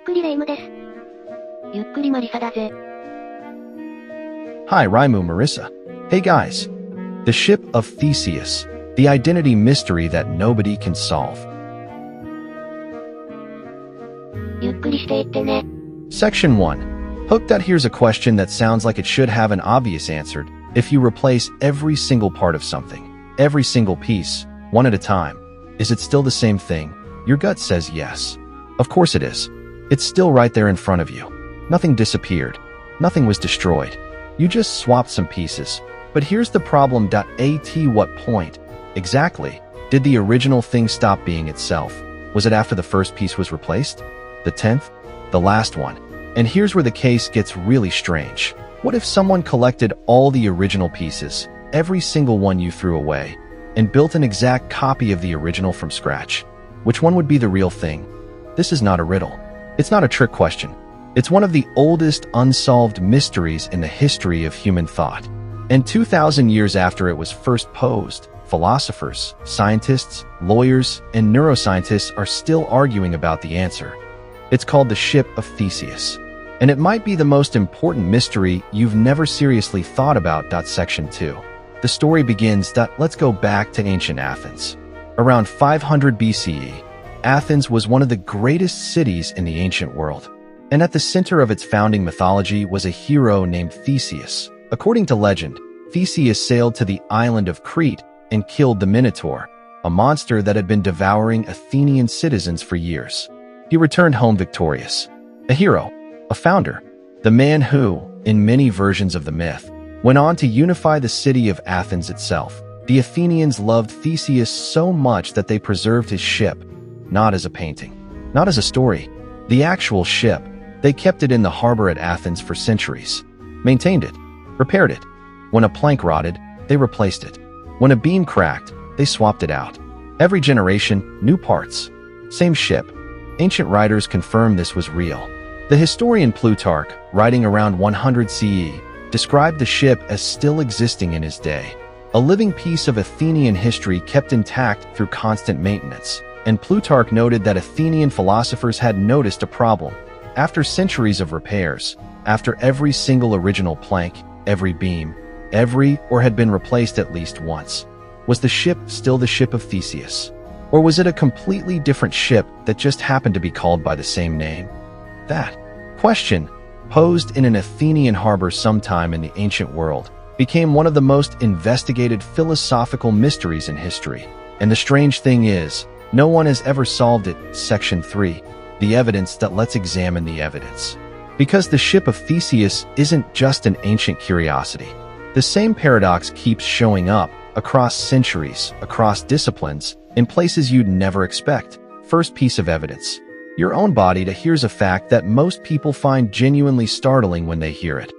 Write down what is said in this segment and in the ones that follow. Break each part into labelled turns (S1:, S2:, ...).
S1: っくりレ夢ムです。
S2: ゆっくりマリサだぜ。
S3: Hi, Raimu Marissa. Hey guys. The Ship of Theseus, the identity mystery that nobody can solve.
S1: ゆっくりしていってね。
S3: Section 1. Hook that here's a question that sounds like it should have an obvious answer. If you replace every single part of something, every single piece, one at a time, is it still the same thing? Your gut says yes. Of course it is. It's still right there in front of you. Nothing disappeared. Nothing was destroyed. You just swapped some pieces. But here's the problem. At what point, exactly, did the original thing stop being itself? Was it after the first piece was replaced? The 10th? The last one? And here's where the case gets really strange. What if someone collected all the original pieces, every single one you threw away, and built an exact copy of the original from scratch? Which one would be the real thing? This is not a riddle. It's not a trick question. It's one of the oldest unsolved mysteries in the history of human thought. And 2,000 years after it was first posed, philosophers, scientists, lawyers, and neuroscientists are still arguing about the answer. It's called the Ship of Theseus. And it might be the most important mystery you've never seriously thought about. Section 2. The story begins. Let's go back to ancient Athens. Around 500 BCE, Athens was one of the greatest cities in the ancient world. And at the center of its founding mythology was a hero named Theseus. According to legend, Theseus sailed to the island of Crete and killed the Minotaur, a monster that had been devouring Athenian citizens for years. He returned home victorious. A hero, a founder, the man who, in many versions of the myth, went on to unify the city of Athens itself. The Athenians loved Theseus so much that they preserved his ship, not as a painting, not as a story. The actual ship, they kept it in the harbor at Athens for centuries, maintained it, repaired it. When a plank rotted, they replaced it. When a beam cracked, they swapped it out. Every generation, new parts. Same ship. Ancient writers confirm this was real. The historian Plutarch, writing around 100 CE, described the ship as still existing in his day. A living piece of Athenian history kept intact through constant maintenance. And Plutarch noted that Athenian philosophers had noticed a problem. After centuries of repairs, after every single original plank, every beam, had been replaced at least once, was the ship still the Ship of Theseus? Or was it a completely different ship that just happened to be called by the same name? That question, posed in an Athenian harbor sometime in the ancient world, became one of the most investigated philosophical mysteries in history. And the strange thing is, no one has ever solved it. Section 3. The evidence. Let's examine the evidence. Because the Ship of Theseus isn't just an ancient curiosity. The same paradox keeps showing up across centuries, across disciplines, in places you'd never expect. First piece of evidence. Your own body. Here's a fact that most people find genuinely startling when they hear it.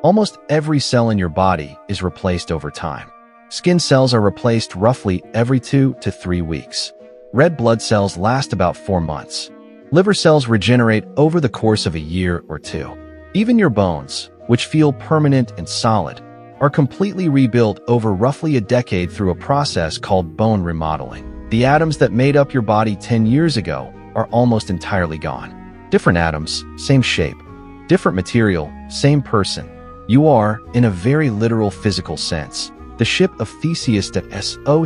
S3: Almost every cell in your body is replaced over time. Skin cells are replaced roughly every 2 to 3 weeks. Red blood cells last about 4 months. Liver cells regenerate over the course of a year or 2. Even your bones, which feel permanent and solid, are completely rebuilt over roughly a decade through a process called bone remodeling. The atoms that made up your body 10 years ago are almost entirely gone. Different atoms, same shape. Different material, same person. You are, in a very literal physical sense, the Ship of Theseus.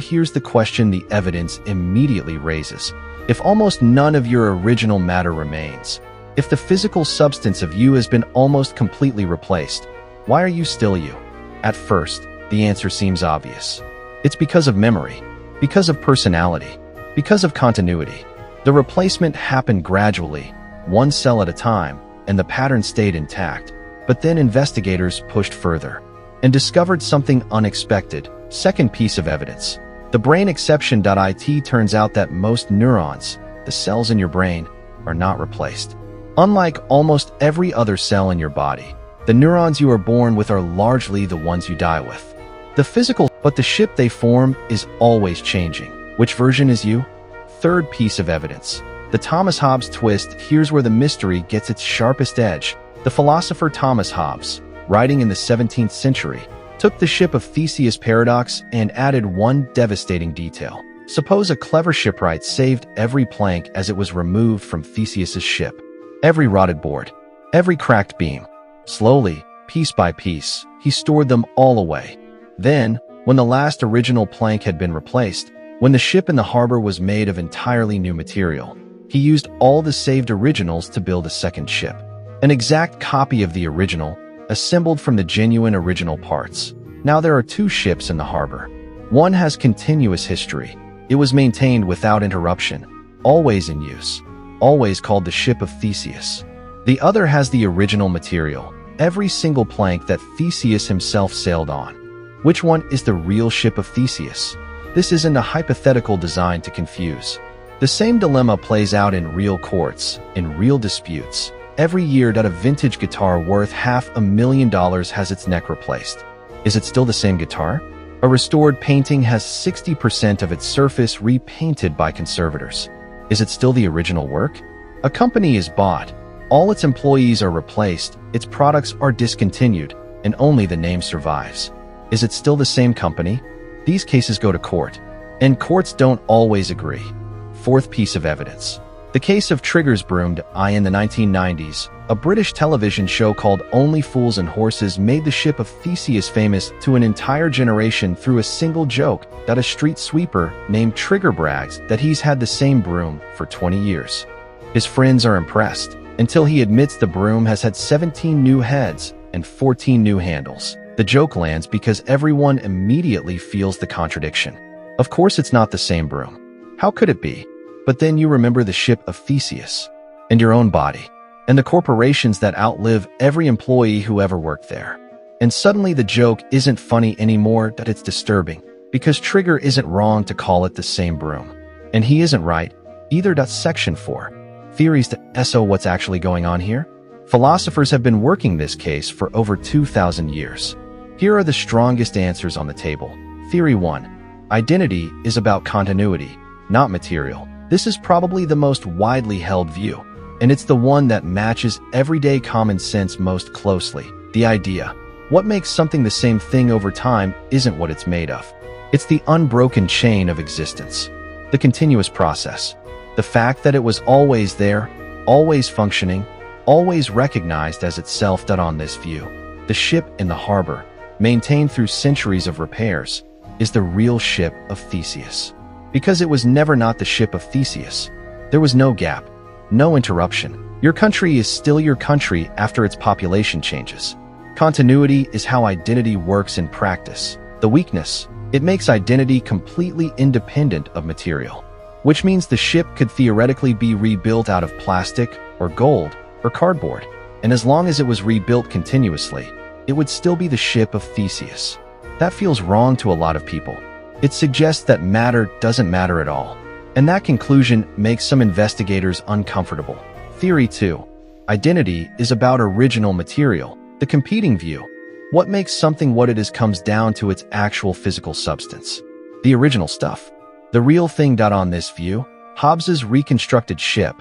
S3: Here's the question the evidence immediately raises. If almost none of your original matter remains, if the physical substance of you has been almost completely replaced, why are you still you? At first, the answer seems obvious. It's because of memory, because of personality, because of continuity. The replacement happened gradually, one cell at a time, and the pattern stayed intact. But then investigators pushed further and discovered something unexpected. Second piece of evidence. The brain exception. It turns out that most neurons, the cells in your brain, are not replaced. Unlike almost every other cell in your body, the neurons you are born with are largely the ones you die with. The physical, but the ship they form is always changing. Which version is you? Third piece of evidence. The Thomas Hobbes twist. Here's where the mystery gets its sharpest edge. The philosopher Thomas Hobbes, writing in the 17th century, took the Ship of Theseus paradox and added one devastating detail. Suppose a clever shipwright saved every plank as it was removed from Theseus's ship. every rotted board, every cracked beam. Slowly, piece by piece, he stored them all away. Then, when the last original plank had been replaced, when the ship in the harbor was made of entirely new material, he used all the saved originals to build a second ship. An exact copy of the original, assembled from the genuine original parts. Now there are two ships in the harbor. One has continuous history. It was maintained without interruption, always in use, always called the Ship of Theseus. The other has the original material, every single plank that Theseus himself sailed on. Which one is the real Ship of Theseus? This isn't a hypothetical designed to confuse. The same dilemma plays out in real courts, in real disputes. Every year that a vintage guitar worth $500,000 has its neck replaced. Is it still the same guitar? A restored painting has 60% of its surface repainted by conservators. Is it still the original work? A company is bought. All its employees are replaced, its products are discontinued, and only the name survives. Is it still the same company? These cases go to court, and courts don't always agree. Fourth piece of evidence. The case of Trigger's broomed eye in the 1990s, a British television show called Only Fools and Horses made the Ship of Theseus famous to an entire generation through a single joke that a street sweeper named Trigger brags that he's had the same broom for 20 years. His friends are impressed, until he admits the broom has had 17 new heads and 14 new handles. The joke lands because everyone immediately feels the contradiction. Of course it's not the same broom. How could it be? But then you remember the Ship of Theseus, and your own body, and the corporations that outlive every employee who ever worked there. And suddenly the joke isn't funny anymore, that it's disturbing, because Trigger isn't wrong to call it the same broom. And he isn't right, either. Section 4. Theories to SO. What's actually going on here? Philosophers have been working this case for over 2,000 years. Here are the strongest answers on the table. Theory 1. Identity is about continuity, not material. This is probably the most widely held view, and it's the one that matches everyday common sense most closely. The idea, what makes something the same thing over time, isn't what it's made of. It's the unbroken chain of existence, the continuous process, the fact that it was always there, always functioning, always recognized as itself. On this view, the ship in the harbor, maintained through centuries of repairs, is the real Ship of Theseus. Because it was never not the Ship of Theseus. There was no gap, no interruption. Your country is still your country after its population changes. Continuity is how identity works in practice. The weakness, it makes identity completely independent of material, which means the ship could theoretically be rebuilt out of plastic or gold or cardboard. And as long as it was rebuilt continuously, it would still be the Ship of Theseus. That feels wrong to a lot of people. It suggests that matter doesn't matter at all. And that conclusion makes some investigators uncomfortable. Theory 2. Identity is about original material. The competing view. What makes something what it is comes down to its actual physical substance. The original stuff. The real thing. On this view, Hobbes's reconstructed ship,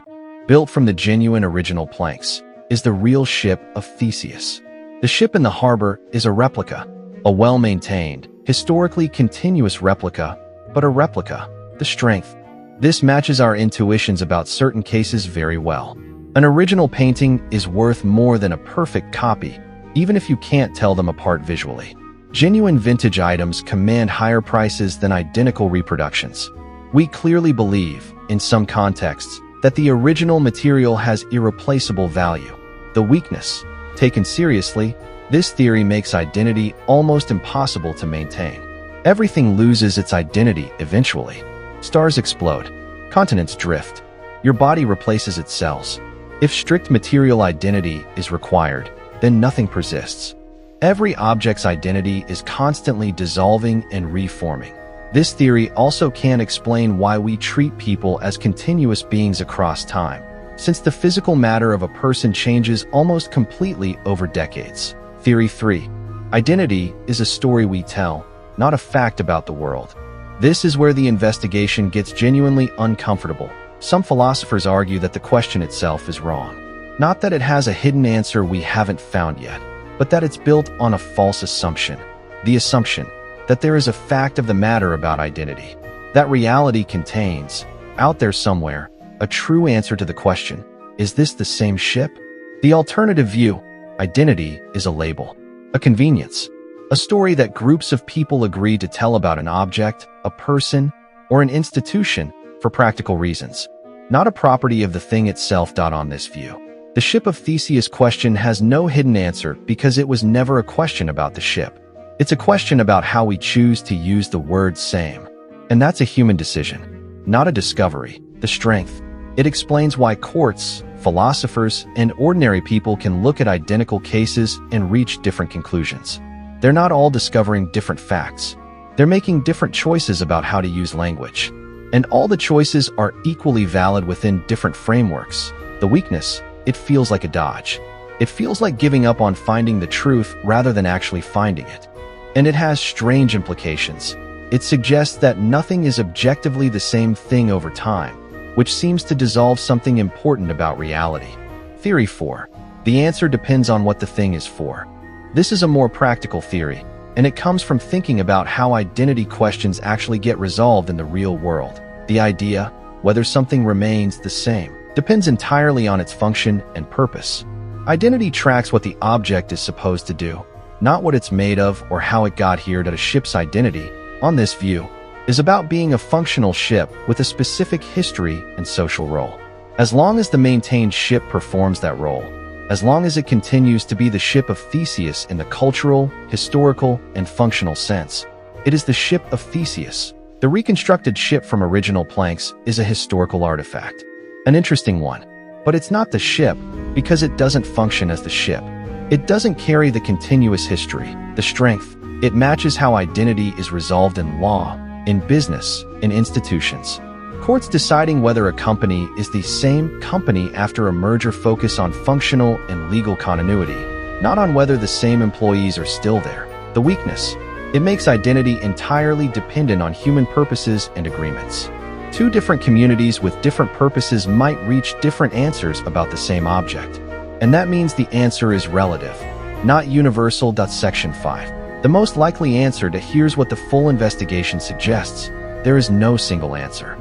S3: built from the genuine original planks, is the real Ship of Theseus. The ship in the harbor is a replica, a well-maintained, historically continuous replica, but a replica. The strength. This matches our intuitions about certain cases very well. An original painting is worth more than a perfect copy, even if you can't tell them apart visually. Genuine vintage items command higher prices than identical reproductions. We clearly believe, in some contexts, that the original material has irreplaceable value. The weakness. Taken seriously, this theory makes identity almost impossible to maintain. Everything loses its identity eventually. Stars explode. Continents drift. Your body replaces its cells. If strict material identity is required, then nothing persists. Every object's identity is constantly dissolving and reforming. This theory also can explain why we treat people as continuous beings across time, since the physical matter of a person changes almost completely over decades. Theory 3. Identity is a story we tell, not a fact about the world. This is where the investigation gets genuinely uncomfortable. Some philosophers argue that the question itself is wrong. Not that it has a hidden answer we haven't found yet, but that it's built on a false assumption. The assumption that there is a fact of the matter about identity. That reality contains, out there somewhere, a true answer to the question, Is this the same ship? The alternative view, identity, is a label, a convenience, a story that groups of people agree to tell about an object, a person, or an institution for practical reasons, not a property of the thing itself. On this view, the Ship of Theseus question has no hidden answer because it was never a question about the ship. It's a question about how we choose to use the word same. And that's a human decision, not a discovery. The strength. It explains why courts, philosophers, and ordinary people can look at identical cases and reach different conclusions. They're not all discovering different facts. They're making different choices about how to use language. And all the choices are equally valid within different frameworks. The weakness, it feels like a dodge. It feels like giving up on finding the truth rather than actually finding it. And it has strange implications. It suggests that nothing is objectively the same thing over time, which seems to dissolve something important about reality. Theory 4. The answer depends on what the thing is for. This is a more practical theory, and it comes from thinking about how identity questions actually get resolved in the real world. The idea, whether something remains the same, depends entirely on its function and purpose. Identity tracks what the object is supposed to do, not what it's made of or how it got here. That a ship's identity, on this view, is about being a functional ship with a specific history and social role. As long as the maintained ship performs that role, as long as it continues to be the Ship of Theseus in the cultural, historical, and functional sense, it is the Ship of Theseus. The reconstructed ship from original planks is a historical artifact. An interesting one. But it's not the ship, because it doesn't function as the ship. It doesn't carry the continuous history, the strength. It matches how identity is resolved in law, in business, in institutions. Courts deciding whether a company is the same company after a merger focus on functional and legal continuity, not on whether the same employees are still there. The weakness. It makes identity entirely dependent on human purposes and agreements. Two different communities with different purposes might reach different answers about the same object. And that means the answer is relative, not universal. Section 5. The most likely answer to here's what the full investigation suggests. There is no single answer.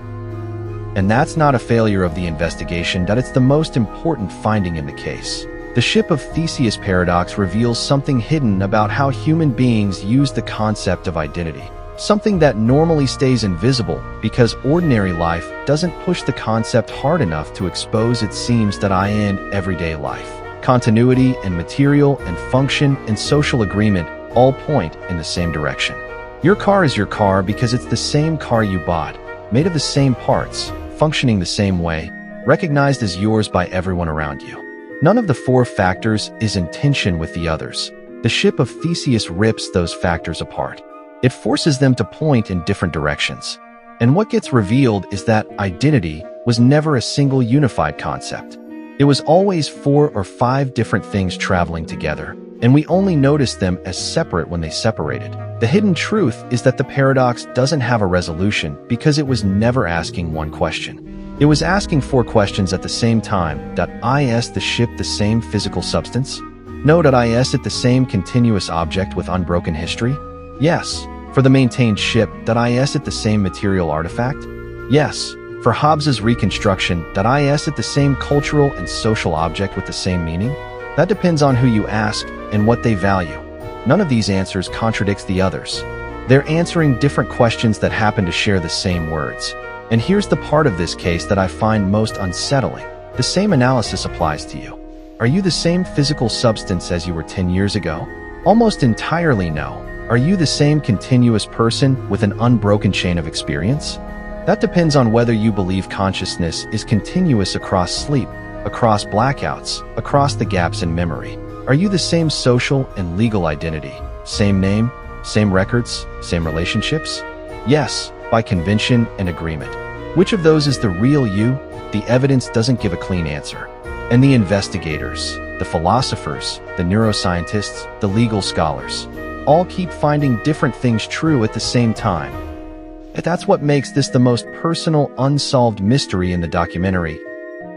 S3: And that's not a failure of the investigation. It's the most important finding in the case. The Ship of Theseus paradox reveals something hidden about how human beings use the concept of identity. Something that normally stays invisible because ordinary life doesn't push the concept hard enough to expose its seams in everyday life. Continuity and material and function and social agreement all point in the same direction. Your car is your car because it's the same car you bought, made of the same parts, functioning the same way, recognized as yours by everyone around you. None of the four factors is in tension with the others. The Ship of Theseus rips those factors apart. It forces them to point in different directions. And what gets revealed is that identity was never a single unified concept. It was always 4 or 5 different things traveling together, and we only noticed them as separate when they separated. The hidden truth is that the paradox doesn't have a resolution because it was never asking one question. It was asking 4 questions at the same time. Is the ship the same physical substance? No. Is it the same continuous object with unbroken history? Yes. For the maintained ship. Is it the same material artifact? Yes. For Hobbes's reconstruction. Is it the same cultural and social object with the same meaning? That depends on who you ask and what they value. None of these answers contradicts the others. They're answering different questions that happen to share the same words. And here's the part of this case that I find most unsettling. The same analysis applies to you. Are you the same physical substance as you were 10 years ago? Almost entirely no. Are you the same continuous person with an unbroken chain of experience? That depends on whether you believe consciousness is continuous across sleep, across blackouts, across the gaps in memory. Are you the same social and legal identity? Same name? Same records? Same relationships? Yes, by convention and agreement. Which of those is the real you? The evidence doesn't give a clean answer. And the investigators, the philosophers, the neuroscientists, the legal scholars, all keep finding different things true at the same time. And that's what makes this the most personal, unsolved mystery in the documentary.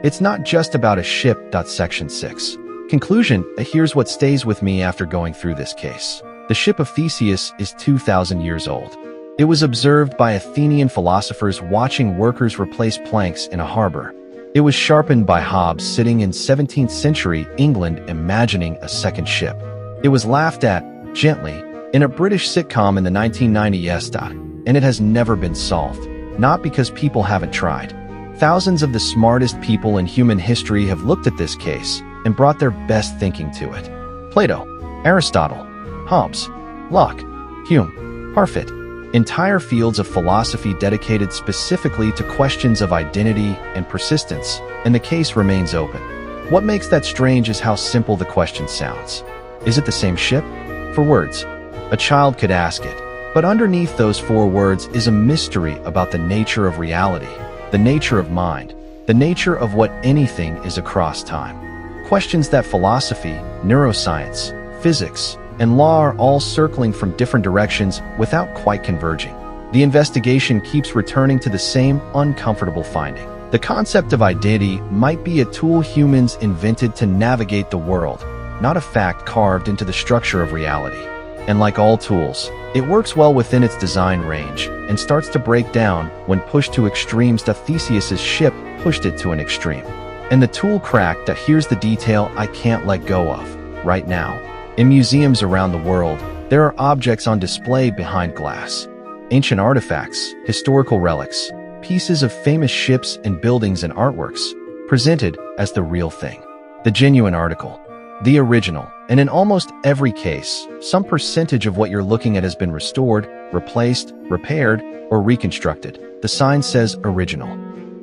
S3: It's not just about a ship. Section 6. Conclusion. Here's what stays with me after going through this case. The Ship of Theseus is 2,000 years old. It was observed by Athenian philosophers watching workers replace planks in a harbor. It was sharpened by Hobbes sitting in 17th century England imagining a second ship. It was laughed at, gently, in a British sitcom in the 1990s, and it has never been solved. Not because people haven't tried. Thousands of the smartest people in human history have looked at this case and brought their best thinking to it. Plato, Aristotle, Hobbes, Locke, Hume, Parfit. Entire fields of philosophy dedicated specifically to questions of identity and persistence, and the case remains open. What makes that strange is how simple the question sounds. Is it the same ship? 4 words. A child could ask it. But underneath those 4 words is a mystery about the nature of reality, the nature of mind, the nature of what anything is across time. Questions that philosophy, neuroscience, physics, and law are all circling from different directions without quite converging. The investigation keeps returning to the same uncomfortable finding. The concept of identity might be a tool humans invented to navigate the world, not a fact carved into the structure of reality. And like all tools, it works well within its design range and starts to break down when pushed to extremes. Theseus's ship pushed it to an extreme. And the tool cracked. Here's the detail I can't let go of right now. In museums around the world, there are objects on display behind glass. Ancient artifacts, historical relics, pieces of famous ships and buildings and artworks, presented as the real thing. The genuine article. The original. And in almost every case, some percentage of what you're looking at has been restored, replaced, repaired, or reconstructed. The sign says original.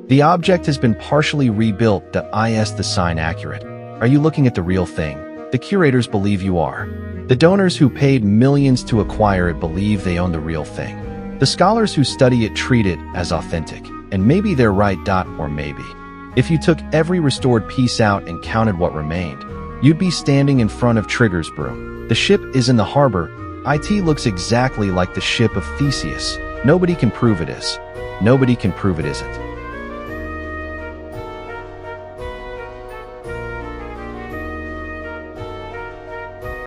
S3: The object has been partially rebuilt. Is the sign accurate? Are you looking at the real thing? The curators believe you are. The donors who paid millions to acquire it believe they own the real thing. The scholars who study it treat it as authentic. And maybe they're right. Or maybe. If you took every restored piece out and counted what remained, you'd be standing in front of Trigger's broom. The ship is in the harbor. It looks exactly like the Ship of Theseus. Nobody can prove it is. Nobody can prove it isn't.